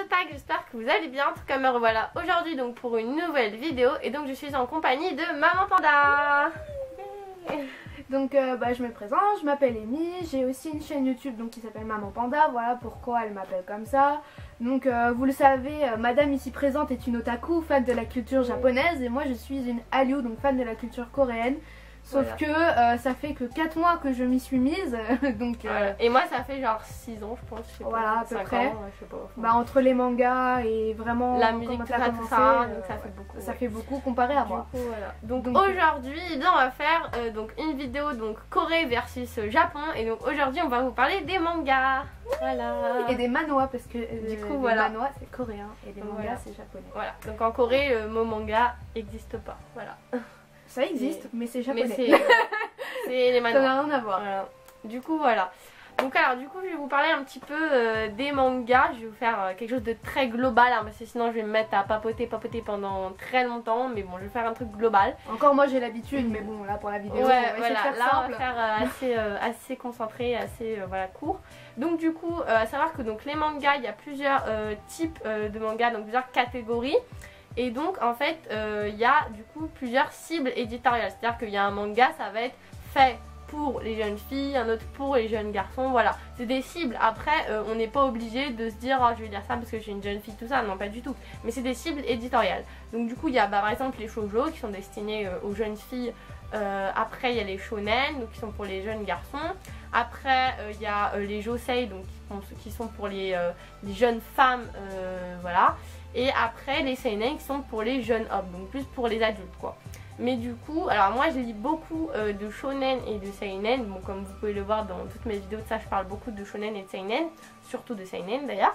otaku, j'espère que vous allez bien. En tout cas me revoilà aujourd'hui donc pour une nouvelle vidéo. Et donc je suis en compagnie de Maman Panda. Donc je me présente, je m'appelle Amy, j'ai aussi une chaîne YouTube donc, qui s'appelle Maman Panda, voilà pourquoi elle m'appelle comme ça. Donc vous le savez, madame ici présente est une otaku, fan de la culture japonaise, et moi je suis une hallyu, donc fan de la culture coréenne. Sauf que ça fait que 4 mois que je m'y suis mise, donc... Et moi ça fait genre 6 ans je pense, je sais voilà pas, à peu près. ans, je sais pas, enfin... Bah, entre les mangas et vraiment la musique, tout ça, donc ça fait beaucoup. Ça fait beaucoup comparé à moi. Coup, voilà. Donc aujourd'hui on va faire donc une vidéo donc Corée versus Japon. Et donc aujourd'hui on va vous parler des mangas. Voilà. Et des manhwas parce que du coup les voilà. manhwas c'est coréen et les mangas c'est japonais. Voilà. Donc en Corée le mot manga n'existe pas. Voilà. Ça existe, mais c'est japonais. Mais c'est les manhwas. Ça n'a rien à voir. Voilà. Du coup, voilà. Donc alors, du coup, je vais vous parler un petit peu des mangas. Je vais vous faire quelque chose de très global, hein, parce que sinon je vais me mettre à papoter pendant très longtemps. Mais bon, je vais faire un truc global. Encore moi j'ai l'habitude, mais bon, là pour la vidéo, ouais, on va essayer de faire là, simple. on va faire assez concentré, assez voilà, court. Donc du coup, à savoir que donc, les mangas, il y a plusieurs types de mangas, donc plusieurs catégories. Et donc en fait il y a du coup plusieurs cibles éditoriales, c'est à dire qu'il y a un manga, ça va être fait pour les jeunes filles, un autre pour les jeunes garçons, voilà, c'est des cibles. Après on n'est pas obligé de se dire oh, je vais lire ça parce que je suis une jeune fille, tout ça, non pas du tout, mais c'est des cibles éditoriales. Donc du coup il y a par exemple les shoujo qui sont destinés aux jeunes filles. Après il y a les shonen donc qui sont pour les jeunes garçons. Après il y a les josei donc qui sont pour les jeunes femmes, voilà. Et après les seinen qui sont pour les jeunes hommes, donc plus pour les adultes quoi. Mais du coup, alors moi je lis beaucoup de shonen et de seinen. Bon, comme vous pouvez le voir dans toutes mes vidéos de ça, je parle beaucoup de shonen et de seinen, surtout de seinen d'ailleurs.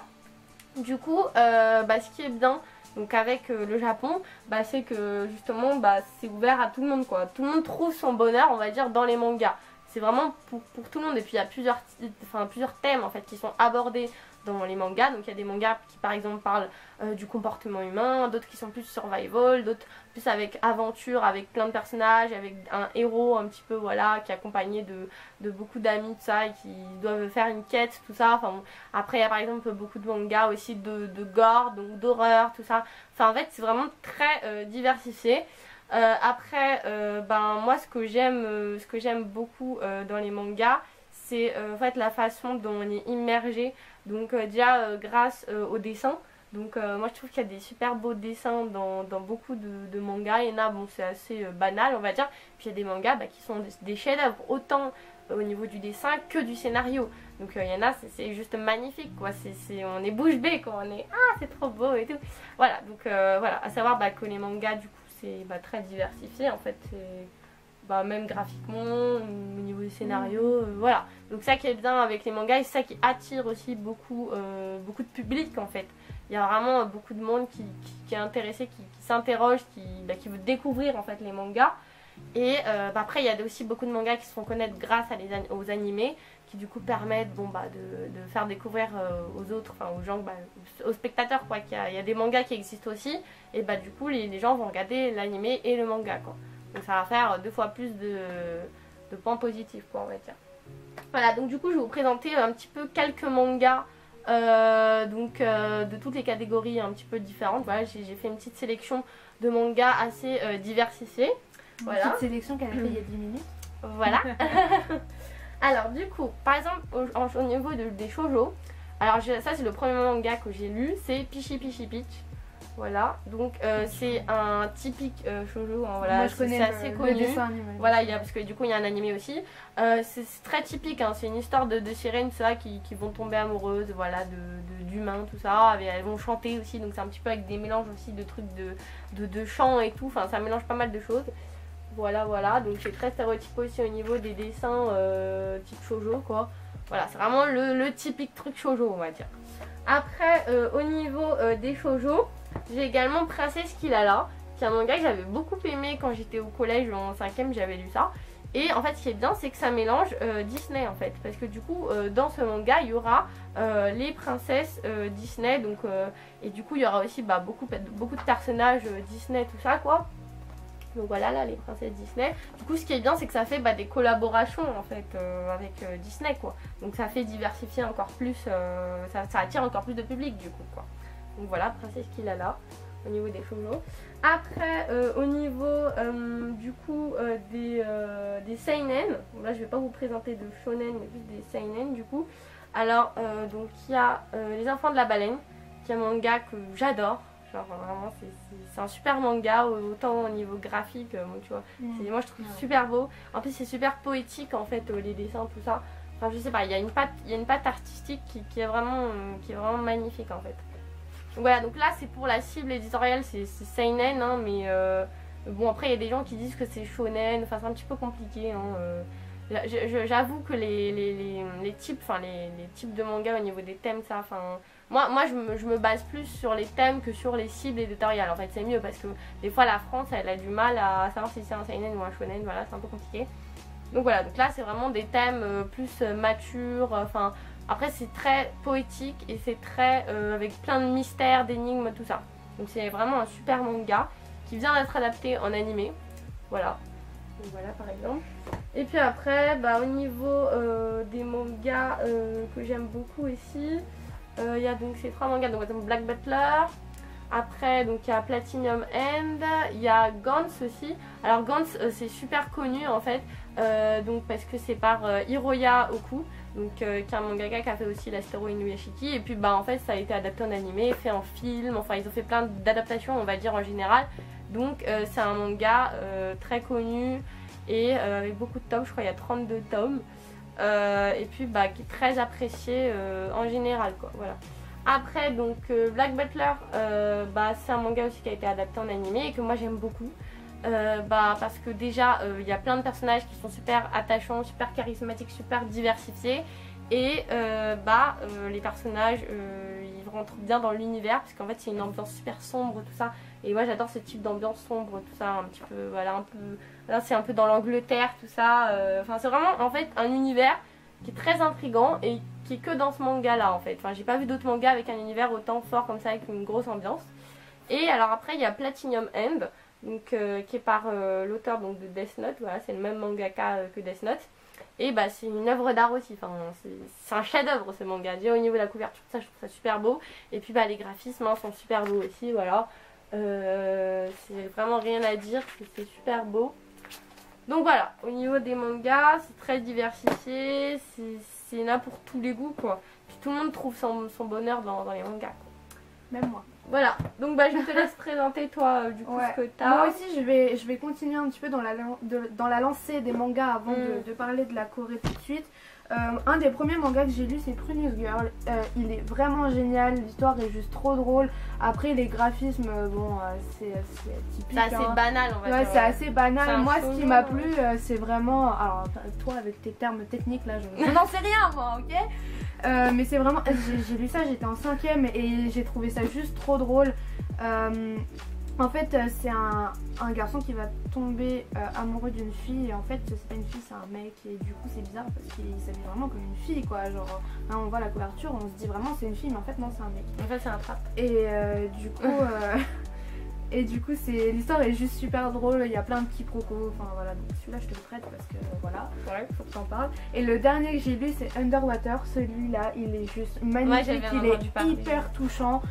Du coup, ce qui est bien donc avec le Japon, c'est que justement c'est ouvert à tout le monde quoi. Tout le monde trouve son bonheur, on va dire, dans les mangas. C'est vraiment pour tout le monde. Et puis il y a plusieurs thèmes en fait qui sont abordés dans les mangas. Donc il y a des mangas qui par exemple parlent du comportement humain, d'autres qui sont plus survival, d'autres plus avec aventure, avec plein de personnages, avec un héros un petit peu voilà qui est accompagné de beaucoup d'amis, tout ça, et qui doivent faire une quête, tout ça. Enfin, bon. Après il y a par exemple beaucoup de mangas aussi de gore, donc d'horreur, tout ça. Enfin en fait c'est vraiment très diversifié. Après moi ce que j'aime beaucoup dans les mangas, c'est en fait la façon dont on est immergé. Donc déjà grâce au dessin. Donc moi je trouve qu'il y a des super beaux dessins dans beaucoup de mangas. Il y en a, bon c'est assez banal on va dire. Puis il y a des mangas qui sont des chefs-d'œuvre autant au niveau du dessin que du scénario. Donc il y en a c'est juste magnifique quoi. On est bouche bée quoi. On est ah c'est trop beau et tout. Voilà donc voilà, à savoir que les mangas du coup c'est très diversifié en fait. Même graphiquement, au niveau du scénario, voilà. Donc ça qui est bien avec les mangas et c'est ça qui attire aussi beaucoup de public en fait. Il y a vraiment beaucoup de monde qui est intéressé, qui s'interroge, qui veut découvrir en fait les mangas. Et après il y a aussi beaucoup de mangas qui se font connaître grâce aux animés qui du coup permettent de faire découvrir aux autres, enfin aux gens, aux spectateurs quoi. Il y a des mangas qui existent aussi et du coup les gens vont regarder l'animé et le manga quoi. Donc ça va faire 2 fois plus de points positifs quoi on va dire. Voilà donc du coup je vais vous présenter un petit peu quelques mangas de toutes les catégories un petit peu différentes. Voilà, j'ai fait une petite sélection de mangas assez diversifiés. Voilà. Une petite sélection qu'elle a fait il y a 10 minutes. Voilà. Alors du coup par exemple au niveau des shoujo, alors ça c'est le premier manga que j'ai lu, c'est Pichi Pichi Pitch. Voilà, donc c'est un typique shoujo, hein, voilà, c'est assez connu. Le dessin animé. Voilà, parce que du coup il y a un animé aussi. C'est très typique, hein, c'est une histoire de sirènes ça, qui vont tomber amoureuses, voilà, d'humains, tout ça. Et elles vont chanter aussi, donc c'est un petit peu avec des mélanges aussi de trucs de chant et tout, enfin ça mélange pas mal de choses. Voilà, donc c'est très stéréotypé aussi au niveau des dessins type shoujo quoi. Voilà, c'est vraiment le typique truc shoujo on va dire. Après au niveau des shoujo, j'ai également Princesse Kilala, qui est un manga que j'avais beaucoup aimé quand j'étais au collège en 5ème, j'avais lu ça. Et en fait ce qui est bien c'est que ça mélange Disney en fait, parce que du coup dans ce manga il y aura les princesses Disney, donc et du coup il y aura aussi beaucoup de personnages Disney tout ça quoi. Donc voilà là les princesses Disney. Du coup ce qui est bien c'est que ça fait des collaborations en fait avec Disney quoi. Donc ça fait diversifier encore plus, ça attire encore plus de public du coup quoi. Donc voilà, après c'est ce qu'il a là au niveau des shoujo. Après au niveau du coup des seinen, bon, là je vais pas vous présenter de shonen mais plus des seinen du coup. Alors donc il y a Les Enfants de la Baleine, qui est un manga que j'adore. Genre vraiment c'est un super manga, autant au niveau graphique, bon, tu vois, moi je trouve super beau. En plus c'est super poétique en fait, les dessins, tout ça. Enfin je sais pas, il y a une patte artistique qui est vraiment magnifique en fait. Donc voilà, donc là c'est pour la cible éditoriale, c'est seinen, hein, mais bon après il y a des gens qui disent que c'est shonen, enfin c'est un petit peu compliqué. Hein, j'avoue que les types de mangas au niveau des thèmes, ça, enfin moi je me base plus sur les thèmes que sur les cibles éditoriales. En fait c'est mieux parce que des fois la France elle a du mal à savoir si c'est un seinen ou un shonen, voilà c'est un peu compliqué. Donc voilà, donc là c'est vraiment des thèmes plus matures, enfin après c'est très poétique et c'est très avec plein de mystères, d'énigmes, tout ça. Donc c'est vraiment un super manga qui vient d'être adapté en animé, voilà. Donc voilà par exemple. Et puis après, bah, au niveau des mangas que j'aime beaucoup ici, il y a donc ces 3 mangas, donc par exemple Black Butler. Après donc il y a Platinum End, il y a Gantz aussi. Alors Gantz c'est super connu en fait, donc parce que c'est par Hiroya Oku, donc qui est un mangaka qui a fait aussi l'Astero Inuyashiki. Et puis bah en fait ça a été adapté en animé, fait en film, enfin ils ont fait plein d'adaptations on va dire en général. Donc c'est un manga très connu et avec beaucoup de tomes, je crois il y a 32 tomes. Et puis bah qui est très apprécié en général quoi, voilà. Après donc Black Butler, bah, c'est un manga aussi qui a été adapté en animé et que moi j'aime beaucoup. Bah, parce que déjà il y a plein de personnages qui sont super attachants, super charismatiques, super diversifiés. Et les personnages ils rentrent bien dans l'univers parce qu'en fait c'est une ambiance super sombre tout ça. Et moi j'adore ce type d'ambiance sombre, tout ça, un petit peu, voilà, un peu, là c'est un peu dans l'Angleterre, tout ça. Enfin c'est vraiment en fait un univers qui est très intriguant et qui est que dans ce manga là en fait. Enfin j'ai pas vu d'autres mangas avec un univers autant fort comme ça, avec une grosse ambiance. Et alors après il y a Platinum End, donc qui est par l'auteur donc de Death Note, voilà c'est le même mangaka que Death Note. Et bah c'est une œuvre d'art aussi, enfin, c'est un chef-d'œuvre ce manga. Déjà au niveau de la couverture, ça, je trouve ça super beau. Et puis bah les graphismes sont super beaux aussi, voilà. C'est vraiment rien à dire, c'est super beau. Donc voilà, au niveau des mangas, c'est très diversifié, c'est là pour tous les goûts quoi. Puis tout le monde trouve son bonheur dans les mangas quoi. Même moi. Voilà, donc bah je te laisse présenter toi du coup ce que t'as. Moi aussi je vais continuer un petit peu dans la lancée des mangas avant de parler de la Corée tout de suite. Un des premiers mangas que j'ai lu c'est Prunus Girl, il est vraiment génial, l'histoire est juste trop drôle. Après les graphismes, bon c'est typique. C'est assez banal on va dire. C'est assez banal, moi ce qui m'a plu c'est vraiment, alors toi avec tes termes techniques là je n'en sais rien moi, ok. Mais c'est vraiment, j'ai lu ça, j'étais en 5ème et j'ai trouvé ça juste trop drôle. En fait c'est un garçon qui va tomber amoureux d'une fille et en fait c'est pas une fille, c'est un mec et du coup c'est bizarre parce qu'il s'habille vraiment comme une fille quoi, genre là on voit la couverture on se dit vraiment c'est une fille mais en fait non c'est un mec. En fait c'est un trap. Et du coup l'histoire est juste super drôle, il y a plein de quiproquos, enfin voilà, donc celui-là je te le prête parce que voilà, faut que t'en parles. Et le dernier que j'ai lu c'est Underwater, celui-là il est juste magnifique, il est hyper touchant.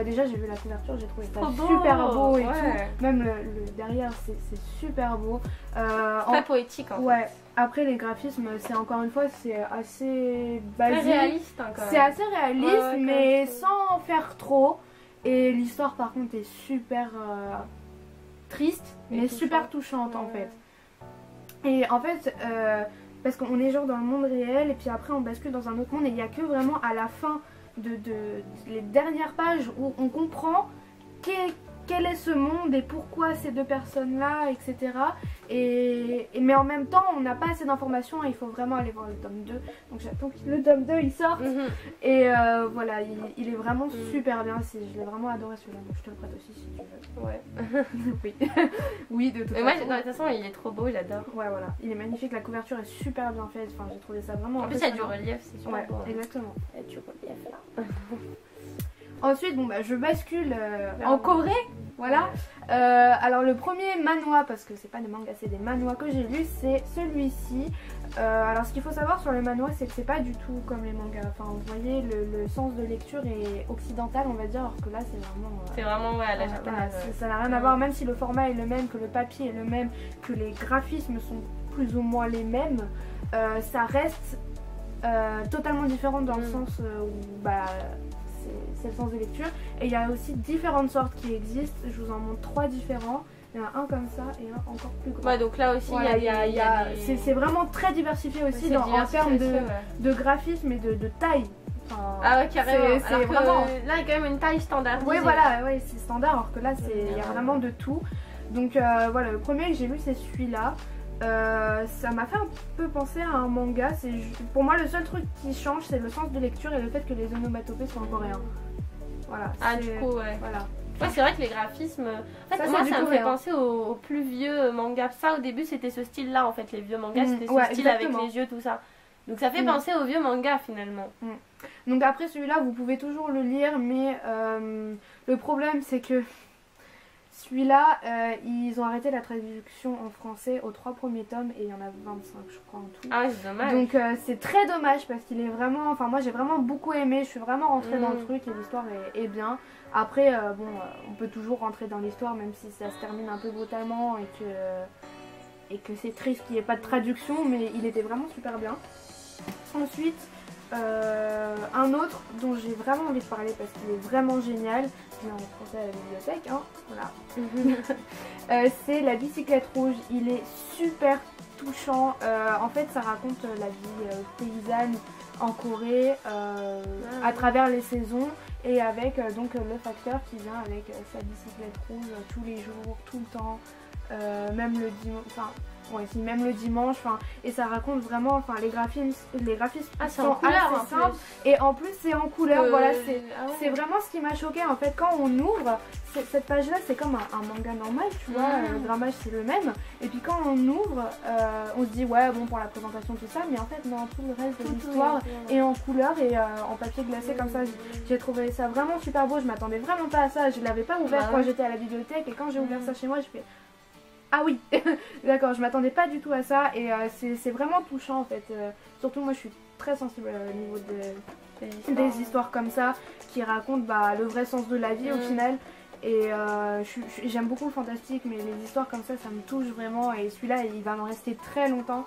Déjà j'ai vu la couverture, j'ai trouvé ça super beau et tout, même le derrière c'est super beau. Très poétique en fait. Après les graphismes c'est encore une fois c'est assez basique. Très réaliste hein, quand même. C'est assez réaliste mais sans faire trop. Et l'histoire par contre est super triste mais super touchante en fait. Et en fait parce qu'on est genre dans le monde réel et puis après on bascule dans un autre monde et il n'y a que vraiment à la fin les dernières pages où on comprend quel est ce monde et pourquoi ces deux personnes là, etc. Mais en même temps on n'a pas assez d'informations et il faut vraiment aller voir le tome 2. Donc j'attends que le tome 2 il sorte. Et voilà, il est vraiment super bien, je l'ai vraiment adoré celui-là, donc je te le prête aussi si tu veux. Ouais. Oui. Oui, de toute façon. Moi, de toute façon il est trop beau, j'adore. Ouais voilà, il est magnifique, la couverture est super bien faite, enfin j'ai trouvé ça vraiment. En plus il y a du relief, c'est super beau. Exactement. Il y a du relief là. Ensuite, bon bah je bascule en Corée, voilà. Alors le premier manhwa, parce que c'est pas des mangas, c'est des manhwas que j'ai lu, c'est celui-ci. Alors ce qu'il faut savoir sur le manhwa, c'est que c'est pas du tout comme les mangas. Enfin, vous voyez, le sens de lecture est occidental, on va dire, alors que là c'est vraiment... c'est vraiment ouais, à la japonaise. Voilà, ça n'a rien à voir, même si le format est le même, que le papier est le même, que les graphismes sont plus ou moins les mêmes, ça reste totalement différent dans le sens où bah, c'est le sens de lecture. Et il y a aussi différentes sortes qui existent, je vous en montre 3 différents. Il y en a un comme ça et un encore plus grand. Ouais, donc là aussi, voilà, il y a des... c'est vraiment très diversifié aussi en termes de graphisme et de taille. Enfin, ah ouais, carrément. C'est vraiment... Là, il y a quand même une taille standard. Oui, voilà, ouais, c'est standard, alors que là, il y a vraiment de tout. Donc voilà, le premier que j'ai lu, c'est celui-là. Ça m'a fait un peu penser à un manga. Pour moi, le seul truc qui change, c'est le sens de lecture et le fait que les onomatopées sont en coréen. Voilà. Ah, du coup, ouais. Voilà. Ouais, c'est vrai que les graphismes. En fait, moi, ça me fait penser aux plus vieux mangas. Ça, au début, c'était ce style-là, en fait. Les vieux mangas, c'était ce style exactement. Avec les yeux, tout ça. Donc, ça fait penser aux vieux mangas, finalement. Donc, après, celui-là, vous pouvez toujours le lire, mais le problème, c'est que celui-là, ils ont arrêté la traduction en français aux 3 premiers tomes et il y en a 25 je crois en tout. Ah c'est dommage. Donc c'est très dommage parce qu'il est vraiment, enfin moi j'ai vraiment beaucoup aimé, je suis vraiment rentrée dans le truc et l'histoire est bien. Après bon, on peut toujours rentrer dans l'histoire même si ça se termine un peu brutalement et que c'est triste qu'il n'y ait pas de traduction, mais il était vraiment super bien. Ensuite, un autre dont j'ai vraiment envie de parler parce qu'il est vraiment génial, je l'ai en français à la bibliothèque, hein, voilà. C'est La bicyclette rouge, il est super touchant, en fait ça raconte la vie paysanne en Corée à travers les saisons et avec donc le facteur qui vient avec sa bicyclette rouge tous les jours, tout le temps, même le dimanche, enfin ouais, même le dimanche, et ça raconte vraiment, enfin les graphismes c'est sont en couleur assez simples et en plus c'est en couleur, voilà, c'est vraiment ce qui m'a choqué en fait quand on ouvre cette page là, c'est comme un manga normal, tu vois, le grammage c'est le même et puis quand on ouvre, on se dit ouais bon pour la présentation tout ça, mais en fait non, tout le reste de l'histoire est en couleur et en papier glacé comme ça. J'ai trouvé ça vraiment super beau, je m'attendais vraiment pas à ça, je l'avais pas ouvert quand j'étais à la bibliothèque et quand j'ai ouvert ça chez moi, j'ai fait ah oui, d'accord, je m'attendais pas du tout à ça et c'est vraiment touchant en fait. Surtout moi je suis très sensible au niveau des histoires comme ça qui racontent le vrai sens de la vie au final. Et j'aime beaucoup le fantastique, mais les histoires comme ça me touche vraiment et celui-là il va me rester très longtemps.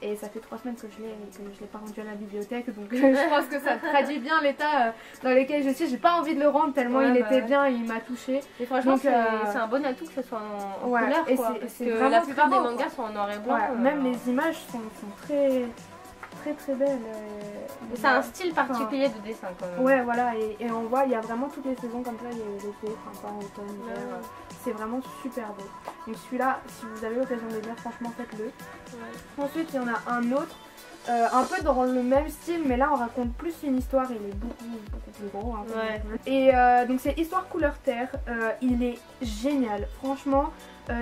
Et ça fait 3 semaines que je l'ai pas rendu à la bibliothèque, donc je pense que ça traduit bien l'état dans lequel je suis. J'ai pas envie de le rendre tellement il était bien, il m'a touché. Et franchement c'est un bon atout que ce soit en couleur et quoi, parce que la plupart des mangas sont en noir et blanc. Même les images sont très belles. C'est un style particulier de dessin quand même. Ouais voilà, et on voit il y a vraiment toutes les saisons comme ça, il y a l'été, printemps, automne, hiver. C'est vraiment super beau. Donc celui-là, si vous avez l'occasion de le lire, franchement faites-le. Ensuite il y en a un autre, un peu dans le même style, mais là on raconte plus une histoire, il est beaucoup plus gros. Hein, et donc c'est Histoire couleur terre, il est génial, franchement.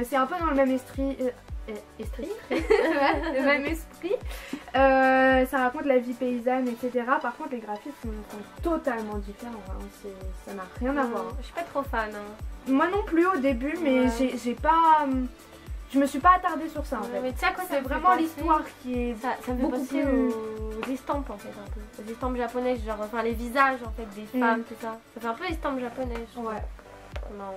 C'est un peu dans le même esprit. Le même esprit. Ça raconte la vie paysanne, etc. Par contre les graphismes sont totalement différents, hein. Ça n'a rien à voir. Je suis pas trop fan. Moi non plus au début, mais j'ai pas... Je me suis pas attardée sur ça en fait. Mais tu sais à quoi c'est vraiment l'histoire qui est... Ça me fait penser aux estampes en fait un peu. Aux estampes japonaises, genre enfin les visages en fait des femmes, tout ça. Ça fait un peu estampes japonaises. Ouais. Non.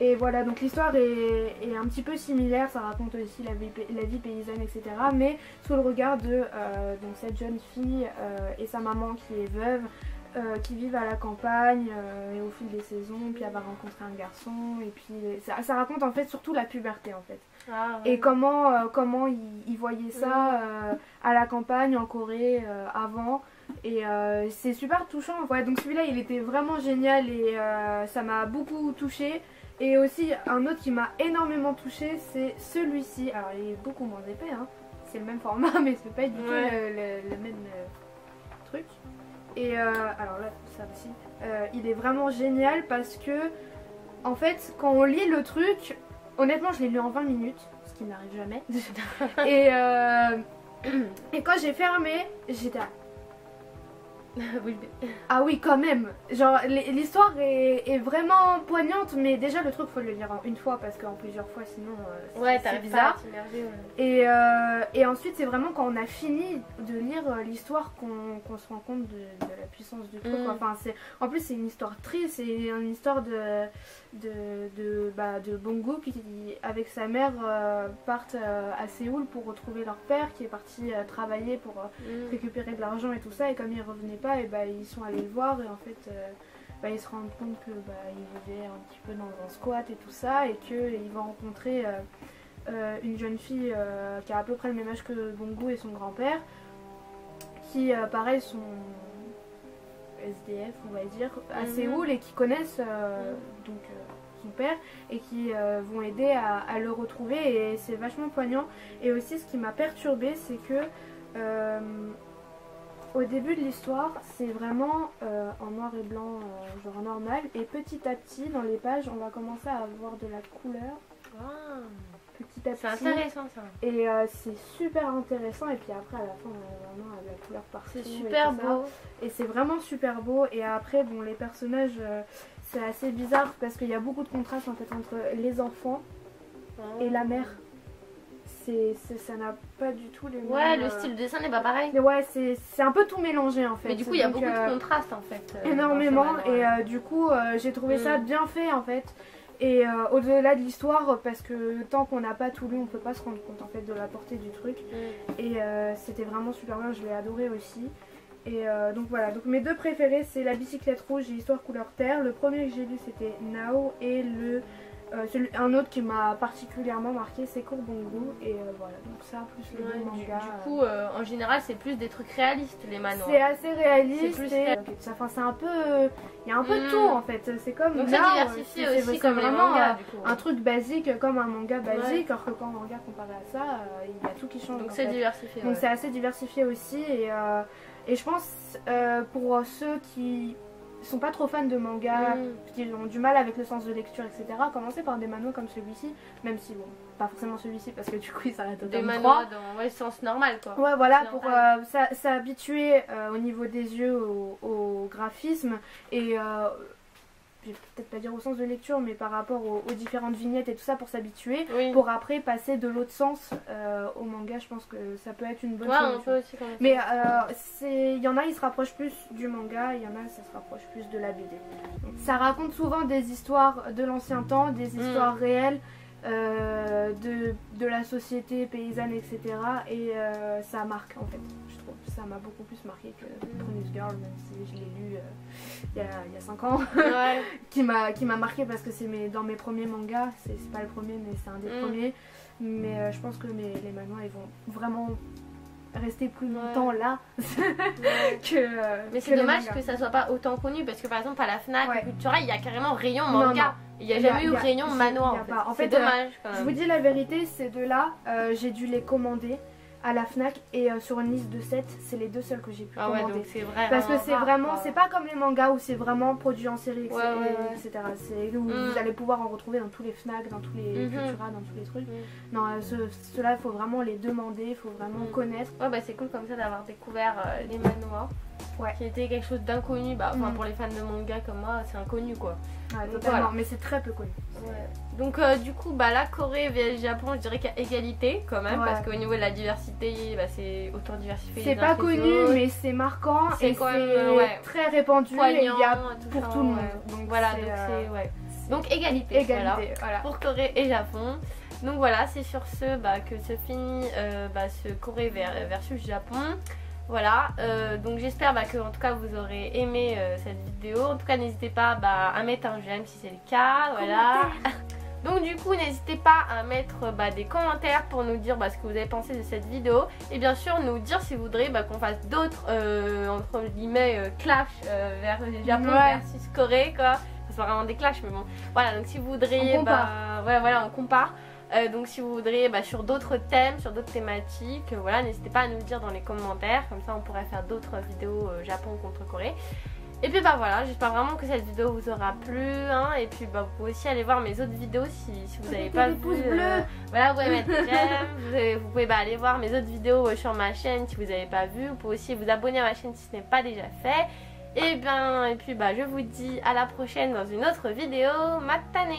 Et voilà, donc l'histoire est un petit peu similaire, ça raconte aussi la vie paysanne, etc. Mais sous le regard de donc cette jeune fille et sa maman qui est veuve, qui vivent à la campagne et au fil des saisons, puis elle va rencontrer un garçon, et puis ça raconte en fait surtout la puberté en fait. Et comment ils voyaient ça à la campagne en Corée avant. Et c'est super touchant. Ouais, donc celui-là il était vraiment génial et ça m'a beaucoup touchée. Et aussi un autre qui m'a énormément touchée, c'est celui-ci. Alors il est beaucoup moins épais, hein. C'est le même format mais c'est pas du tout le même truc. Et alors là, ça aussi, il est vraiment génial parce que en fait quand on lit le truc, honnêtement je l'ai lu en 20 minutes, ce qui n'arrive jamais. Et quand j'ai fermé, j'étais Ah oui, quand même. Genre, l'histoire est vraiment poignante, mais déjà le truc faut le lire en une fois parce qu'en plusieurs fois sinon c'est bizarre. Et ensuite c'est vraiment quand on a fini de lire l'histoire qu'on se rend compte de la puissance du truc. Enfin, en plus c'est une histoire triste, c'est une histoire de Bongo qui avec sa mère partent à Séoul pour retrouver leur père qui est parti travailler pour récupérer de l'argent et tout ça, et comme il revenait pas, et ils sont allés le voir, et en fait ils se rendent compte que il vivait un petit peu dans un squat et tout ça, et qu'il va rencontrer une jeune fille qui a à peu près le même âge que Bongo et son grand-père, qui pareil sont SDF on va dire à Séoul, et qui connaissent donc son père, et qui vont aider à le retrouver, et c'est vachement poignant. Et aussi ce qui m'a perturbée, c'est que au début de l'histoire c'est vraiment en noir et blanc, genre normal, et petit à petit dans les pages on va commencer à avoir de la couleur. Petit à petit. C'est intéressant ça. Et c'est super intéressant, et puis après à la fin on a vraiment la couleur partout. C'est super beau. Et c'est vraiment super beau. Et après bon, les personnages c'est assez bizarre parce qu'il y a beaucoup de contrastes en fait entre les enfants et la mère. Ça n'a pas du tout les mêmes... Ouais, le style de dessin n'est pas pareil. Mais ouais, c'est un peu tout mélangé en fait. Mais du coup il y a beaucoup de contrastes en fait. Énormément. Et du coup j'ai trouvé ça bien fait en fait. Et au-delà de l'histoire, parce que tant qu'on n'a pas tout lu, on peut pas se rendre compte en fait de la portée du truc. Et c'était vraiment super bien, je l'ai adoré aussi. Et donc voilà, donc mes deux préférés c'est La bicyclette rouge et Histoire couleur terre. Le premier que j'ai lu c'était Now, et un autre qui m'a particulièrement marqué c'est Courbongo. Et voilà, donc ça plus les deux mangas. Du coup en général c'est plus des trucs réalistes les manoirs. C'est assez réaliste, c'est un peu... il y a un peu de tout en fait, c'est comme... Donc ça diversifie aussi comme les mangas du coup. Un truc basique comme un manga basique, alors que quand on regarde comparé à ça, il y a tout qui change. Donc c'est diversifié. Donc c'est assez diversifié aussi, et je pense pour ceux qui sont pas trop fans de manga, qui ont du mal avec le sens de lecture, etc., commencer par des manuels comme celui-ci, même si bon, pas forcément celui-ci parce que du coup il s'arrête au tome 3. Des manuels dans le sens normal quoi. Ouais voilà, pour s'habituer au niveau des yeux au graphisme, et je vais peut-être pas dire au sens de lecture, mais par rapport aux différentes vignettes et tout ça, pour s'habituer, pour après passer de l'autre sens au manga. Je pense que ça peut être une bonne solution. Aussi, quand même. Mais il y en a ils se rapprochent plus du manga, il y en a ça se rapproche plus de la BD. Donc, ça raconte souvent des histoires de l'ancien temps, des histoires réelles de la société paysanne, etc. Et ça marque en fait, je trouve. Ça m'a beaucoup plus marqué que Prune's Girl, même si je l'ai lu il y a 5 ans. qui m'a marqué parce que c'est dans mes premiers mangas. C'est pas le premier, mais c'est un des premiers. Mais je pense que les manhwas ils vont vraiment rester plus longtemps là mais c'est dommage que ça soit pas autant connu, parce que par exemple à la Fnac ou Cultura il y a carrément rayon manga. Il n'y a jamais eu rayon manoir en fait. C'est dommage quand même. Je vous dis la vérité, ces deux là j'ai dû les commander à la Fnac, et sur une liste de 7 c'est les deux seuls que j'ai pu commander. Donc c'est vrai, parce que c'est vraiment, c'est pas comme les mangas où c'est vraiment produit en série, etc. C'est où vous allez pouvoir en retrouver dans tous les Fnac, dans tous les Cultura, dans tous les trucs. Non, ceux-là il faut vraiment les demander, il faut vraiment connaître. C'est cool comme ça d'avoir découvert les manhwas. Qui était quelque chose d'inconnu, pour les fans de manga comme moi c'est inconnu quoi. Totalement, mais c'est très peu connu. Donc du coup la Corée vs le Japon, je dirais qu'il y a égalité quand même, parce qu'au niveau de la diversité c'est autant diversifié. C'est pas connu mais c'est marquant, et c'est très répandu, et il y a pour tout le monde. Donc voilà, donc égalité voilà, pour Corée et Japon. Donc voilà, c'est sur ce que se finit ce Corée versus Japon. Voilà, donc j'espère que en tout cas vous aurez aimé cette vidéo. En tout cas n'hésitez pas à mettre un j'aime si c'est le cas, voilà. Donc du coup n'hésitez pas à mettre des commentaires pour nous dire ce que vous avez pensé de cette vidéo, et bien sûr nous dire si vous voudrez qu'on fasse d'autres entre guillemets clash vers le Japon versus Corée quoi. C'est pas vraiment des clashs mais bon voilà, donc si vous voudriez on compare. Donc si vous voudriez sur d'autres thèmes, sur d'autres thématiques, n'hésitez pas à nous le dire dans les commentaires, comme ça on pourrait faire d'autres vidéos Japon contre Corée. Et puis bah voilà, j'espère vraiment que cette vidéo vous aura plu, hein. Et puis bah vous pouvez aussi aller voir mes autres vidéos si vous n'avez pas vu. Pouces bleus. Voilà, vous pouvez mettre j'aime, vous pouvez bah, aller voir mes autres vidéos sur ma chaîne si vous n'avez pas vu. Vous pouvez aussi vous abonner à ma chaîne si ce n'est pas déjà fait. Et puis bah je vous dis à la prochaine dans une autre vidéo. Matane!